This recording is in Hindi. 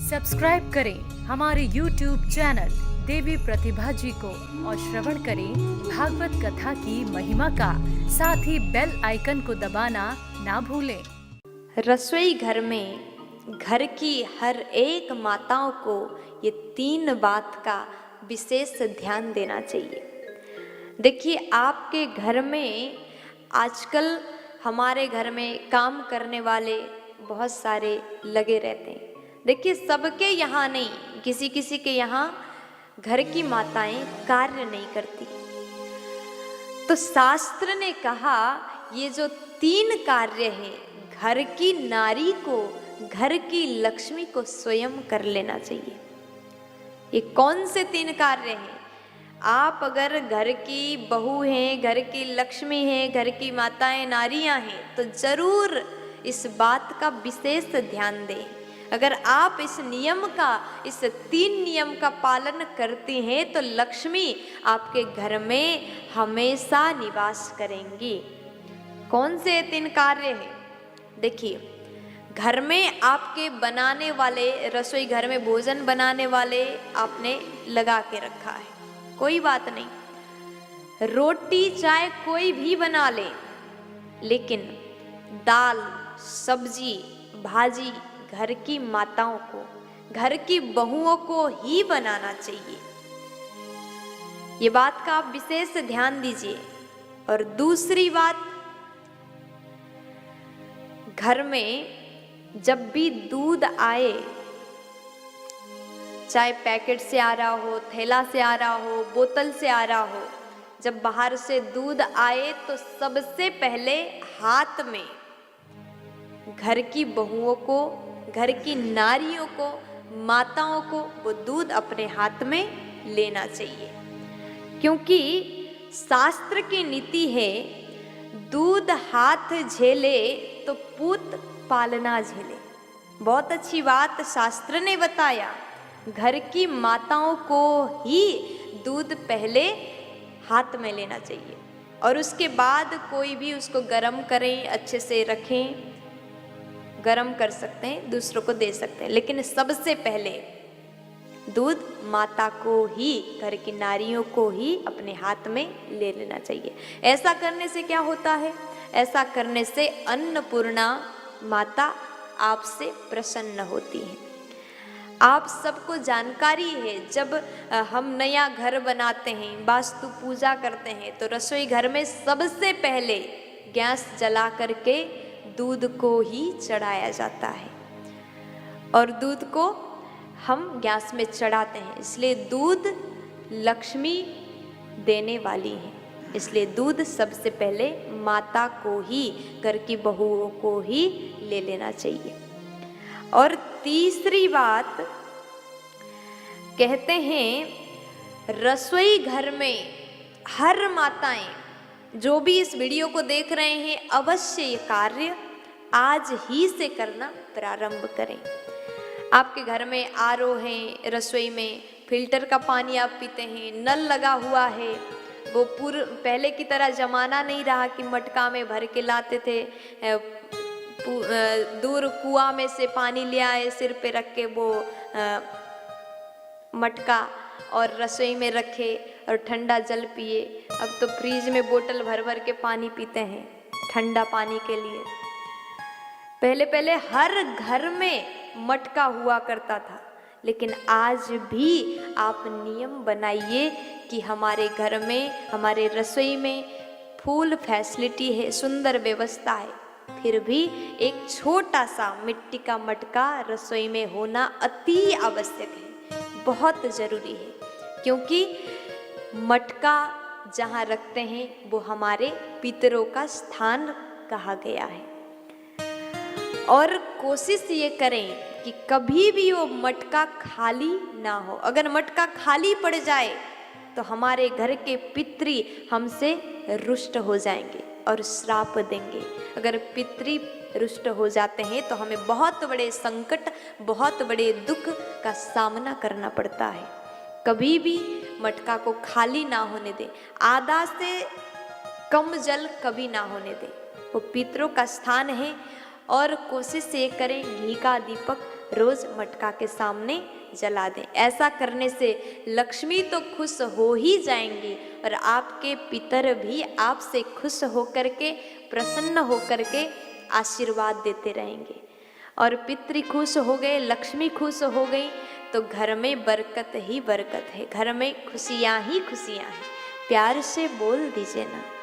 सब्सक्राइब करें हमारे YouTube चैनल देवी प्रतिभा जी को और श्रवण करें भागवत कथा की महिमा का। साथ ही बेल आइकन को दबाना ना भूलें। रसोई घर में घर की हर एक माताओं को ये 3 बात का विशेष ध्यान देना चाहिए। देखिए, आपके घर में आजकल हमारे घर में काम करने वाले बहुत सारे लगे रहते हैं। देखिए, सबके यहाँ नहीं, किसी किसी के यहाँ घर की माताएं कार्य नहीं करती। तो शास्त्र ने कहा ये जो 3 कार्य हैं, घर की नारी को, घर की लक्ष्मी को स्वयं कर लेना चाहिए। ये कौन से 3 कार्य हैं? आप अगर घर की बहू हैं, घर की लक्ष्मी हैं, घर की माताएं नारियां हैं, तो जरूर इस बात का विशेष ध्यान दें। अगर आप इस नियम का, इस 3 नियम का पालन करती हैं तो लक्ष्मी आपके घर में हमेशा निवास करेंगी। कौन से 3 कार्य हैं? देखिए, घर में आपके बनाने वाले, रसोई घर में भोजन बनाने वाले आपने लगा के रखा है, कोई बात नहीं, रोटी चाहे कोई भी बना ले, लेकिन दाल, सब्जी, भाजी घर की माताओं को, घर की बहुओं को ही बनाना चाहिए। ये बात का आप विशेष ध्यान दीजिए। और दूसरी बात, घर में जब भी दूध आए, चाहे पैकेट से आ रहा हो, थैला से आ रहा हो, बोतल से आ रहा हो, जब बाहर से दूध आए तो सबसे पहले हाथ में घर की बहुओं को, घर की नारियों को, माताओं को वो दूध अपने हाथ में लेना चाहिए। क्योंकि शास्त्र की नीति है, दूध हाथ झेले तो पूत पालना झेले। बहुत अच्छी बात शास्त्र ने बताया। घर की माताओं को ही दूध पहले हाथ में लेना चाहिए और उसके बाद कोई भी उसको गर्म करें, अच्छे से रखें, गर्म कर सकते हैं, दूसरों को दे सकते हैं, लेकिन सबसे पहले दूध माता को ही, घर की नारियों को ही अपने हाथ में ले लेना चाहिए। ऐसा करने से क्या होता है? ऐसा करने से अन्नपूर्णा माता आपसे प्रसन्न होती है। आप सबको जानकारी है, जब हम नया घर बनाते हैं, वास्तु पूजा करते हैं, तो रसोई घर में सबसे पहले गैस जला करके दूध को ही चढ़ाया जाता है और दूध को हम गैस में चढ़ाते हैं। इसलिए दूध लक्ष्मी देने वाली है, इसलिए दूध सबसे पहले माता को ही, घर की बहुओं को ही ले लेना चाहिए। और तीसरी बात, कहते हैं रसोई घर में हर माताएं, जो भी इस वीडियो को देख रहे हैं, अवश्य ये कार्य आज ही से करना प्रारंभ करें। आपके घर में आरओ है, रसोई में फिल्टर का पानी आप पीते हैं, नल लगा हुआ है, वो पहले की तरह जमाना नहीं रहा कि मटका में भर के लाते थे, दूर कुआं में से पानी ले आए, सिर पे रख के वो मटका और रसोई में रखे और ठंडा जल पिए। अब तो फ्रिज में बोतल भर भर के पानी पीते हैं ठंडा पानी के लिए। पहले पहले हर घर में मटका हुआ करता था, लेकिन आज भी आप नियम बनाइए कि हमारे घर में, हमारे रसोई में फुल फैसिलिटी है, सुंदर व्यवस्था है, फिर भी एक छोटा सा मिट्टी का मटका रसोई में होना अति आवश्यक है, बहुत ज़रूरी है। क्योंकि मटका जहाँ रखते हैं वो हमारे पितरों का स्थान कहा गया है। और कोशिश ये करें कि कभी भी वो मटका खाली ना हो। अगर मटका खाली पड़ जाए तो हमारे घर के पितृ हमसे रुष्ट हो जाएंगे और श्राप देंगे। अगर पितृ रुष्ट हो जाते हैं तो हमें बहुत बड़े संकट, बहुत बड़े दुख का सामना करना पड़ता है। कभी भी मटका को खाली ना होने दें, आधा से कम जल कभी ना होने दें, वो पितरों का स्थान है। और कोशिश ये करें घी का दीपक रोज मटका के सामने जला दें। ऐसा करने से लक्ष्मी तो खुश हो ही जाएंगी और आपके पितर भी आपसे खुश होकर के, प्रसन्न होकर के आशीर्वाद देते रहेंगे। और पितृ खुश हो गए, लक्ष्मी खुश हो गई तो घर में बरकत ही बरकत है, घर में खुशियाँ ही खुशियाँ हैं। प्यार से बोल दीजिए ना।